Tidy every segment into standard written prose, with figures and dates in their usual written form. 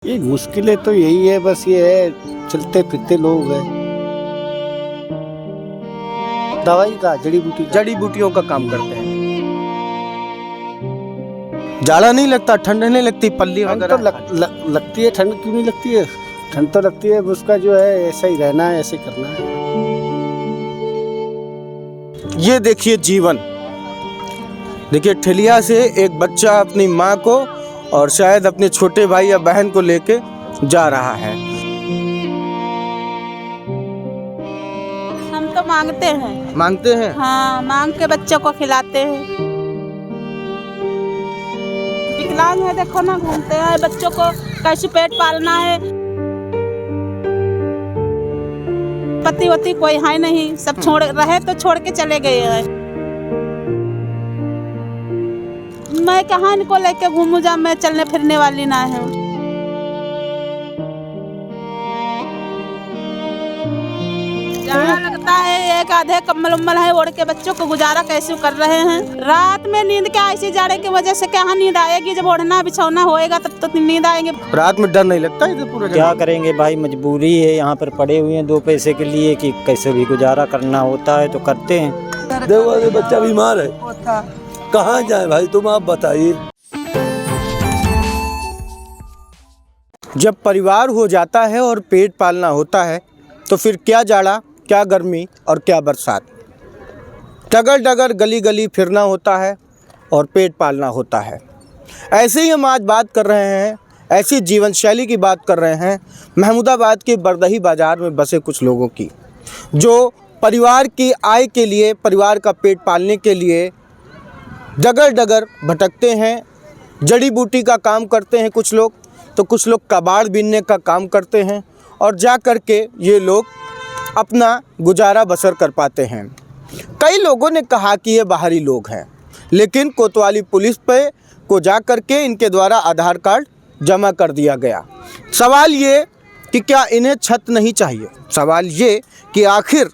ये मुश्किलें तो यही है, बस ये है चलते फिरते लोग हैं। दवाई का जड़ी बूटियों का काम करते हैं। जाड़ा नहीं लगता, ठंड नहीं लगती, पल्ली ठंड वगैरह तो लगती है। ठंड क्यों नहीं लगती है? ठंड तो लगती है। उसका जो है ऐसा ही रहना है, ऐसे करना है। ये देखिए जीवन, देखिए ठेलिया से एक बच्चा अपनी माँ को और शायद अपने छोटे भाई या बहन को लेके जा रहा है। हम तो मांगते हैं। हाँ, मांग के बच्चों को खिलाते हैं। विकलांग है, देखो ना, घूमते हैं। बच्चों को कैसे पेट पालना है। पति वती कोई है नहीं, सब छोड़ रहे तो छोड़ के चले गए हैं। मैं कहाँ इनको लेके घूमू? जा, मैं चलने फिरने वाली ना है। जाड़ा लगता है, एक आधे कम्बल उम्बल है ओढ़ के बच्चों को गुजारा कैसे कर रहे हैं। रात में नींद क्या, ऐसी जाड़े की वजह से कहाँ नींद आएगी? जब ओढ़ना बिछौना होएगा तब तो नींद आएगी। रात में डर नहीं लगता इधर पूरा? क्या करेंगे भाई, मजबूरी है। यहाँ पर पड़े हुए हैं 2 पैसे के लिए कि कैसे भी गुजारा करना होता है तो करते हैं। देखो बच्चा बीमार है, कहाँ जाए भाई, तुम आप बताइए। जब परिवार हो जाता है और पेट पालना होता है तो फिर क्या जाड़ा, क्या गर्मी और क्या बरसात, डगर डगर गली गली फिरना होता है और पेट पालना होता है। ऐसे ही हम आज बात कर रहे हैं, ऐसी जीवन शैली की बात कर रहे हैं महमूदाबाद के बरदही बाज़ार में बसे कुछ लोगों की, जो परिवार की आय के लिए, परिवार का पेट पालने के लिए डगर डगर भटकते हैं। जड़ी बूटी का काम करते हैं कुछ लोग, तो कुछ लोग कबाड़ बीनने का काम करते हैं और जा कर के ये लोग अपना गुजारा बसर कर पाते हैं। कई लोगों ने कहा कि ये बाहरी लोग हैं, लेकिन कोतवाली पुलिस पे को जा कर के इनके द्वारा आधार कार्ड जमा कर दिया गया। सवाल ये कि क्या इन्हें छत नहीं चाहिए, सवाल ये कि आखिर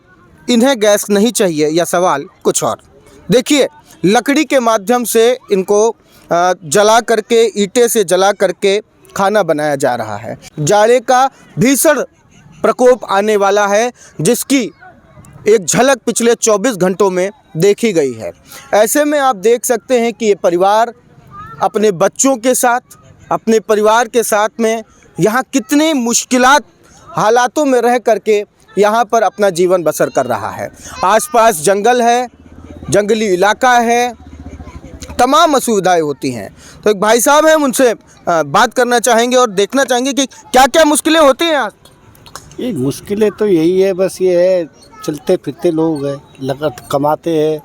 इन्हें गैस नहीं चाहिए, या सवाल कुछ और। देखिए, लकड़ी के माध्यम से इनको जला करके, ईंटें से जला करके खाना बनाया जा रहा है। जाड़े का भीषण प्रकोप आने वाला है, जिसकी एक झलक पिछले 24 घंटों में देखी गई है। ऐसे में आप देख सकते हैं कि ये परिवार अपने बच्चों के साथ, अपने परिवार के साथ में यहाँ कितने मुश्किलात हालातों में रह करके यहाँ पर अपना जीवन बसर कर रहा है। आसपास जंगल है, जंगली इलाका है, तमाम असुविधाएं होती हैं। तो एक भाई साहब हैं, उनसे बात करना चाहेंगे और देखना चाहेंगे कि क्या क्या मुश्किलें होती हैं यहाँ। ये मुश्किलें तो यही है, बस ये है चलते फिरते लोग हैं, लगत कमाते हैं,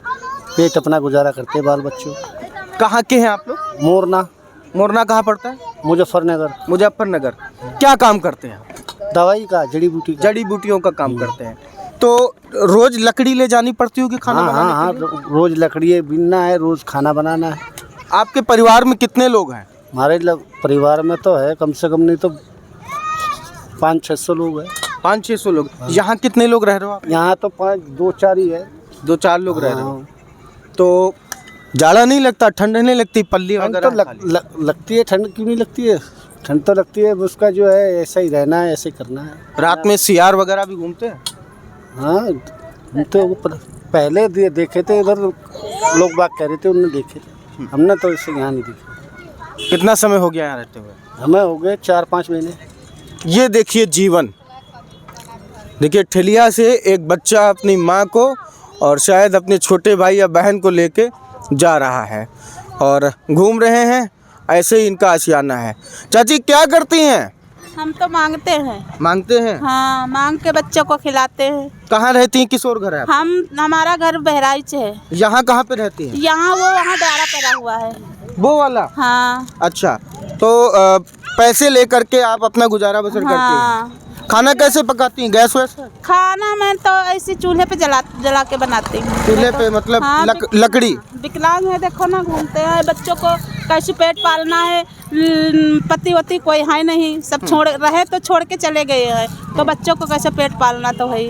पेट अपना गुजारा करते हैं, बाल बच्चों। कहाँ के हैं आप लोग? मोरना कहाँ पड़ता है? मुजफ्फरनगर। क्या काम करते हैं? दवाई का जड़ी बूटियों का काम करते हैं। तो रोज लकड़ी ले जानी पड़ती होगी खाना बनाने हाँ, के लिए? रोज लकड़ी बीनना है, रोज खाना बनाना है। आपके परिवार में कितने लोग हैं? हमारे परिवार में तो है कम से कम नहीं तो 500-600 लोग हैं। 500-600 लोग। यहाँ कितने लोग रह रहे हो आप? यहाँ तो 2-4 ही है। 2-4 लोग रह रहे हो। तो जाड़ा नहीं लगता, ठंड नहीं लगती, पल्ली ठंड वगैरह तो लगती है। ठंड क्यों नहीं लगती है? ठंड तो लगती है। उसका जो है ऐसा ही रहना है, ऐसे करना है। रात में सियार वगैरह भी घूमते हैं? हाँ, तो पहले देखे थे, इधर लोग बात कह रहे थे, उन्होंने देखे थे। हमने तो इससे यहाँ नहीं देखे। कितना समय हो गया यहाँ रहते हुए? हमें हो गए 4-5 महीने। ये देखिए जीवन, देखिए ठेलिया से एक बच्चा अपनी माँ को और शायद अपने छोटे भाई या बहन को लेके जा रहा है और घूम रहे हैं। ऐसे ही इनका आशियाना है। चाची, क्या करती हैं? हम तो मांगते हैं। हाँ, मांग के बच्चों को खिलाते हैं। कहाँ रहती हैं? किस और घर है? हमारा घर बहराइच है। यहाँ कहाँ पे रहती हैं? यहाँ वहाँ डारा पड़ा हुआ है, वो वाला? हाँ। अच्छा, तो पैसे लेकर के आप अपना गुजारा बसर करती हैं। खाना कैसे पकाती हैं? गैस वैसे? खाना मैं तो ऐसे चूल्हे पे जला के बनाती हूँ। चूल्हे पे मतलब? हाँ, लकड़ी। विकलांग है, देखो ना, घूमते हैं। बच्चों को कैसे पेट पालना है। पति वती कोई है नहीं, सब छोड़ रहे तो छोड़ के चले गए हैं। तो बच्चों को कैसे पेट पालना तो है।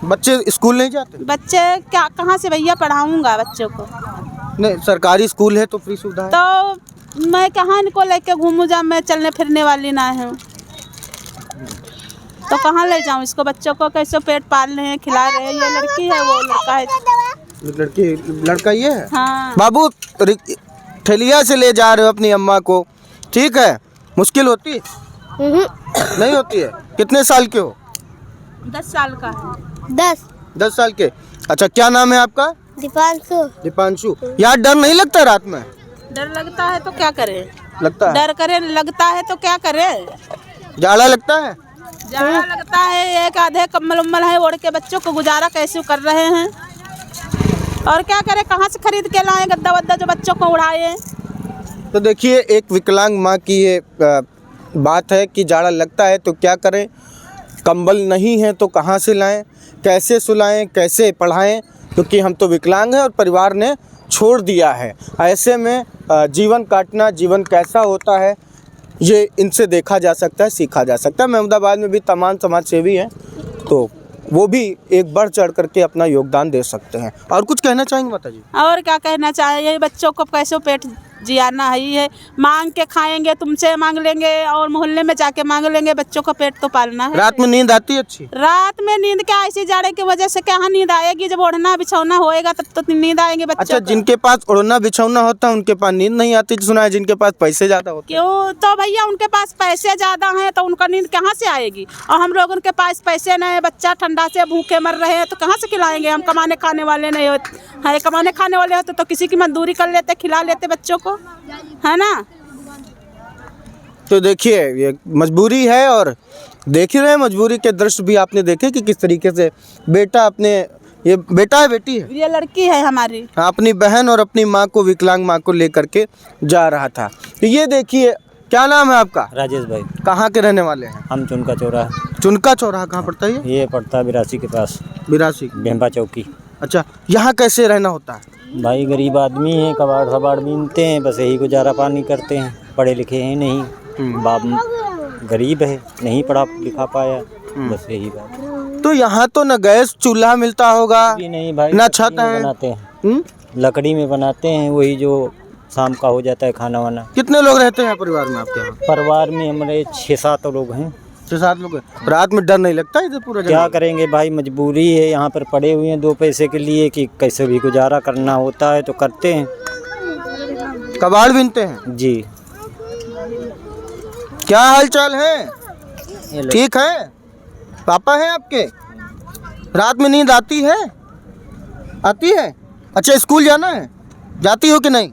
बच्चे स्कूल नहीं जाते? बच्चे क्या, कहाँ से भैया पढ़ाऊँगा बच्चों को? नहीं, सरकारी स्कूल है तो फ्री सुविधा है। तो मैं कहाँ इनको लेके घूमूं जब मैं चलने फिरने वाली ना हूँ, तो कहाँ ले जाऊँ इसको? बच्चों को कैसे पेट पाल रहे हैं, खिला रहे हैं। ये लड़की है, वो लड़का है। लड़का ये है। हाँ। बाबू ठेलिया से ले जा रहे हो अपनी अम्मा को, ठीक है, मुश्किल होती है? नहीं होती है। कितने साल के हो? 10 साल का है। 10 साल के। अच्छा, क्या नाम है आपका? दीपांशु। यार डर नहीं लगता रात में? डर लगता है तो क्या करें? लगता है। डर करे लगता है तो क्या करें? जाड़ा लगता है? जाड़ा लगता है। एक आधे कम्बल उम्बल है ओढ़ के बच्चों को गुजारा कैसे कर रहे हैं। और क्या करें, कहाँ से खरीद के लाएं गद्दा वद्दा जो बच्चों को उड़ाए? तो देखिए, एक विकलांग माँ की ये बात है कि जाड़ा लगता है तो क्या करें, कंबल नहीं है तो कहाँ से लाएं, कैसे सुलाएं, कैसे पढ़ाएं, क्योंकि हम तो विकलांग हैं और परिवार ने छोड़ दिया है। ऐसे में जीवन काटना, जीवन कैसा होता है, ये इनसे देखा जा सकता है, सीखा जा सकता है। महमूदाबाद में भी तमाम समाज सेवी हैं, तो वो भी एक बढ़ चढ़ करके अपना योगदान दे सकते हैं। और कुछ कहना चाहेंगे माता जी? और क्या कहना चाहिए, बच्चों को कैसे पेट जियाना ही है। मांग के खाएंगे, तुमसे मांग लेंगे और मोहल्ले में जाके मांग लेंगे, बच्चों को पेट तो पालना है। रात में नींद आती है अच्छी? रात में नींद क्या, ऐसी जाड़े की वजह से क्या नींद आएगी? जब ओढ़ना बिछौना होएगा तब तो नींद आएगी बच्चों अच्छा, को। जिनके पास ओढ़ना बिछौना होता है उनके पास नींद नहीं आती, सुना है जिनके पास पैसे ज्यादा होते हैं। क्यों? तो भैया उनके पास पैसे ज्यादा हैं तो उनका नींद कहाँ से आएगी? और हम लोग उनके पास पैसे नहीं, बच्चा ठंडा से भूखे मर रहे हैं तो कहाँ से खिलाएंगे? हम कमाने खाने वाले नहीं होते हैं। कमाने खाने वाले होते तो किसी की मजदूरी कर लेते, खिला लेते बच्चों को, है ना। तो देखिए, ये मजबूरी है और देख ही रहे हैं, मजबूरी के दृश्य भी आपने देखे कि किस तरीके से बेटा अपने, ये बेटा है बेटी है? ये लड़की है हमारी। अपनी बहन और अपनी माँ को, विकलांग माँ को लेकर के जा रहा था। तो ये देखिए, क्या नाम है आपका? राजेश भाई। कहाँ के रहने वाले हैं? हम चुनका चौराहा। चुनका चौराहा कहाँ पड़ता है ये पड़ता है 82 के पास, 82 भेम्बा चौकी। अच्छा, यहाँ कैसे रहना होता है? भाई गरीब आदमी हैं, कबाड़ सबाड़ बीनते हैं, बस यही गुजारा पानी करते हैं। पढ़े लिखे हैं नहीं, बाप गरीब है, नहीं पढ़ा लिखा पाया, बस यही बात। तो यहाँ तो न गैस चूल्हा मिलता होगा, नहीं भाई, न छत है, बनाते हैं, लकड़ी में बनाते हैं, वही जो शाम का हो जाता है खाना वाना। कितने लोग रहते हैं परिवार में आपके यहाँ? परिवार में हमारे 6-7 लोग हैं। 6-7 लोग हैं। रात में डर नहीं लगता इधर पूरा? क्या करेंगे भाई, मजबूरी है, यहाँ पर पड़े हुए हैं 2 पैसे के लिए कि कैसे भी गुजारा करना होता है तो करते हैं। कबाड़ बीनते हैं जी। क्या हाल चाल है? ठीक है? पापा हैं आपके? रात में नींद आती है? आती है? अच्छा, स्कूल जाना है, जाती हो कि नहीं?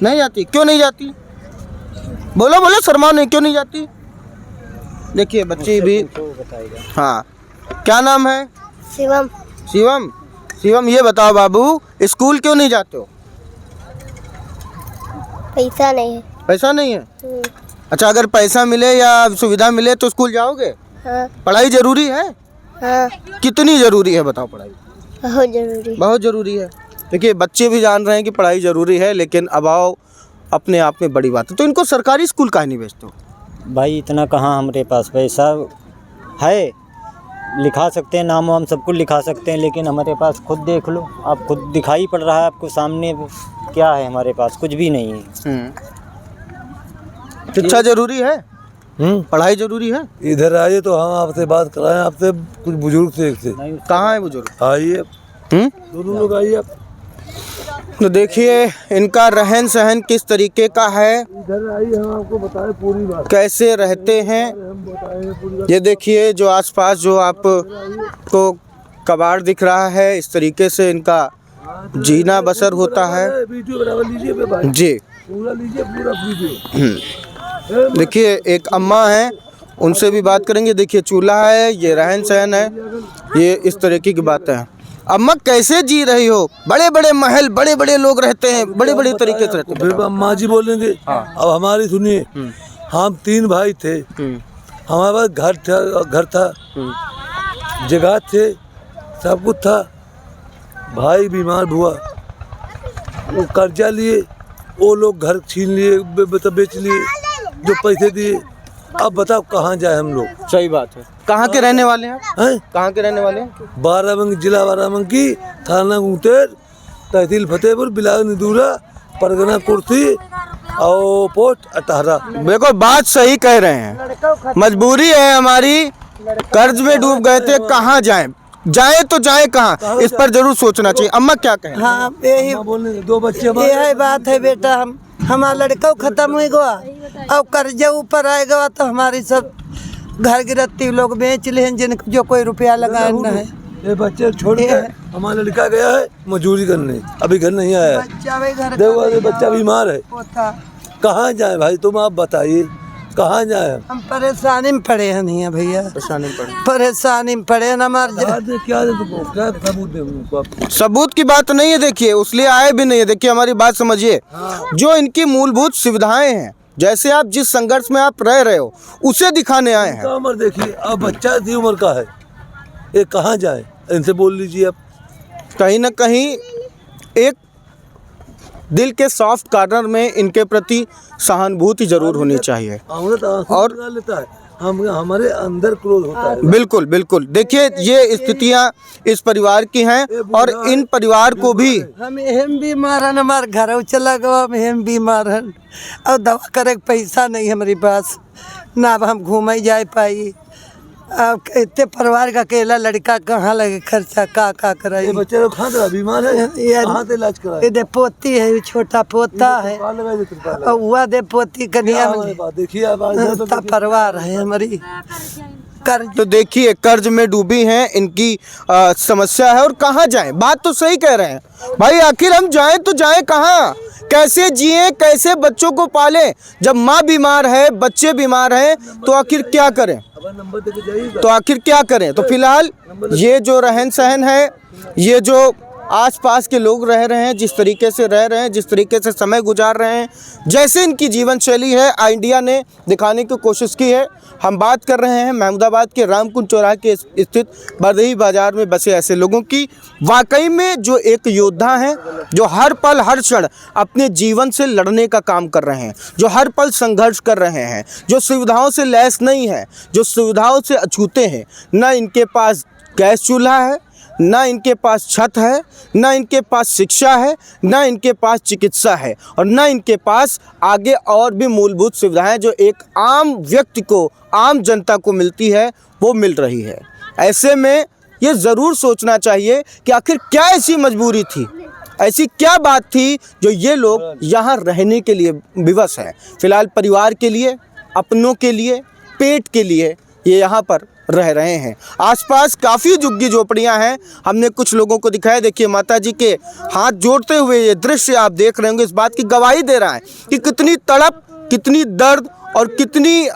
नहीं जाती। क्यों नहीं जाती? बोलो बोलो, शर्मा नहीं, क्यों नहीं जाती? देखिए बच्ची भी। हाँ, क्या नाम है? शिवम। शिवम। शिवम, ये बताओ बाबू, स्कूल क्यों नहीं जाते हो? पैसा नहीं है। पैसा नहीं है? अच्छा, अगर पैसा मिले या सुविधा मिले तो स्कूल जाओगे? हाँ। पढ़ाई जरूरी है? हाँ। कितनी जरूरी है बताओ पढ़ाई? बहुत जरूरी। बहुत जरूरी है। देखिए, बच्चे भी जान रहे हैं कि पढ़ाई जरूरी है, लेकिन अभाव अपने आप में बड़ी बात है। तो इनको सरकारी स्कूल काहे नहीं भेजते हो? भाई इतना कहाँ हमारे पास पैसा है, लिखा सकते हैं नाम वाम सब कुछ लिखा सकते हैं, लेकिन हमारे पास खुद देख लो, आप खुद दिखाई पड़ रहा है आपको सामने, क्या है हमारे पास? कुछ भी नहीं है। शिक्षा जरूरी है, पढ़ाई जरूरी है। इधर आइए तो हम आपसे बात कराएं, आपसे कुछ बुजुर्ग से एक से। कहाँ है बुजुर्ग? आइए, दोनों लोग आइए आप। तो देखिए, इनका रहन सहन किस तरीके का है, इधर आइए, हम आपको बताएं पूरी बात, कैसे रहते हैं। हम बताएं पूरी बात। ये देखिए, जो आसपास जो आपको कबाड़ दिख रहा है, इस तरीके से इनका जीना बसर होता है। वीडियो बराबर लीजिए पे भाई, जी, पूरा लीजिए, पूरा वीडियो। देखिए, एक अम्मा है, उनसे भी बात करेंगे। देखिए, चूल्हा है, ये रहन सहन है, ये इस तरीके की बातें हैं। अम्मा, कैसे जी रही हो? बड़े बड़े महल, बड़े बड़े लोग रहते हैं, बड़े बड़े तरीके से रहते हैं। फिर अम्मा जी बोलेंगे। अब हमारी सुनिए, हम 3 भाई थे, हमारे पास घर था, जगह थे, सब कुछ था। भाई बीमार हुआ, वो कर्जा लिए, वो लोग घर छीन लिए, बेच लिए, जो पैसे दिए। अब बताओ कहाँ जाए हम लोग? सही बात है। कहाँ के रहने वाले हैं? कहाँ के रहने वाले हैं? बाराबंकी, जिला बाराबंकी, थाना गुंटेर, तहसील फतेहपुर, बिलाग निदूरा, परगना कुर्सी और पोस्ट 18। देखो बात सही कह रहे हैं, मजबूरी है हमारी, कर्ज में डूब गए थे, कहाँ जाएं, जाए तो जाए कहाँ, इस पर जरूर सोचना चाहिए। अम्मा क्या कहें? हाँ यही बोलने 2 बच्चे यही बात है बेटा, हमारा लड़का खत्म हो गया और कर्जा ऊपर आएगा तो हमारी सब घर गिरती लोग बेच ले, जिनको जो कोई रुपया लगाए न है। ये बच्चे छोड़ के हमारा लड़का गया है मजदूरी करने, अभी घर नहीं आया है। देखो ये बच्चा बीमार है, कहाँ जाए भाई तुम आप बताइए, कहाँ जाए? हम परेशानी में पड़े हैं नहीं भैया, परेशानी में पड़े हैं हमारे। क्या सबूत दे? सबूत की बात नहीं है, देखिए उसलिए आए भी नहीं है। देखिए हमारी बात समझिए, जो इनकी मूलभूत सुविधाएं हैं, जैसे आप जिस संघर्ष में आप रह रहे हो उसे दिखाने आए हैं। उम्र देखिए, अब बच्चा इतनी उम्र का है, ये कहाँ जाए? इनसे बोल लीजिए। अब कहीं ना कहीं एक दिल के सॉफ्ट कॉर्नर में इनके प्रति सहानुभूति जरूर होनी चाहिए। और लेता है, हमारे अंदर क्रोध होता है। बिल्कुल बिल्कुल, देखिए ये स्थितियां इस परिवार की हैं और इन परिवार को भी हम एहम बीमार हैं, हमारे घर चला गया, हम एहम बीमार हैं और दवा करे पैसा नहीं हमारे पास, ना अब हम घूम ही जा पाई। अब इतने परिवार का अकेला लड़का कहाँ लगे खर्चा, का करे? ये बच्चे लोग कहाँ बीमार है, कहाँ से इलाज कराए? ये दे पोती है, छोटा पोता है और हुआ दे पोती कन्या में, देखिए परिवार है हमारी कर्ज। तो देखिए कर्ज में डूबी हैं, इनकी समस्या है और कहाँ जाएं। बात तो सही कह रहे हैं भाई, आखिर हम जाएं तो जाएं कहाँ, कैसे जिएं, कैसे बच्चों को पालें? जब माँ बीमार है, बच्चे बीमार हैं, तो आखिर क्या करें, तो आखिर क्या करें? तो फिलहाल ये जो रहन सहन है, ये जो आसपास के लोग रह रहे हैं, जिस तरीके से रह रहे हैं, जिस तरीके से समय गुजार रहे हैं, जैसे इनकी जीवन शैली है, इंडिया ने दिखाने की कोशिश की है। हम बात कर रहे हैं महमूदाबाद के रामकुंड चौराहे के स्थित बरदही बाजार में बसे ऐसे लोगों की। वाकई में जो एक योद्धा हैं, जो हर पल हर क्षण अपने जीवन से लड़ने का काम कर रहे हैं, जो हर पल संघर्ष कर रहे हैं, जो सुविधाओं से लैस नहीं है, जो सुविधाओं से अछूते हैं। ना इनके पास गैस चूल्हा है, ना इनके पास छत है, ना इनके पास शिक्षा है, ना इनके पास चिकित्सा है, और ना इनके पास आगे और भी मूलभूत सुविधाएं जो एक आम व्यक्ति को, आम जनता को मिलती है, वो मिल रही है। ऐसे में ये ज़रूर सोचना चाहिए कि आखिर क्या ऐसी मजबूरी थी, ऐसी क्या बात थी जो ये लोग यहाँ रहने के लिए विवश हैं। फिलहाल परिवार के लिए, अपनों के लिए, पेट के लिए ये यहाँ पर रह रहे हैं। आसपास काफ़ी झुग्गी झोपड़ियाँ हैं। हमने कुछ लोगों को दिखाया। देखिए माता जी के हाथ जोड़ते हुए ये दृश्य आप देख रहे होंगे, इस बात की गवाही दे रहा है कि कितनी तड़प, कितनी दर्द और कितनी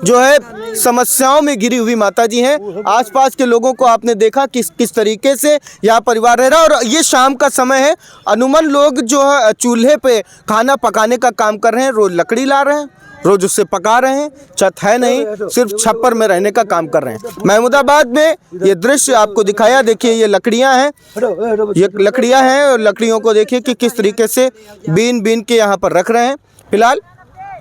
जो है समस्याओं में घिरी हुई माता जी हैं। आसपास के लोगों को आपने देखा किस तरीके से यहाँ परिवार रह रहा है। और ये शाम का समय है, अमूमन लोग जो है चूल्हे पे खाना पकाने का काम कर रहे हैं, रोज़ लकड़ी ला रहे हैं, रोज उससे पका रहे हैं, छत है नहीं, सिर्फ छप्पर में रहने का काम कर रहे हैं। महमूदाबाद में ये दृश्य आपको दिखाया। देखिए ये लकड़ियां हैं, ये लकड़ियां हैं और लकड़ियों को देखिए कि किस तरीके से बीन बीन के यहाँ पर रख रहे हैं। फिलहाल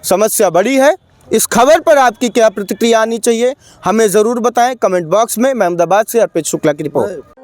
समस्या बड़ी है। इस खबर पर आपकी क्या प्रतिक्रिया आनी चाहिए, हमें ज़रूर बताएं कमेंट बॉक्स में। महमूदाबाद से अर्पित शुक्ला की रिपोर्ट।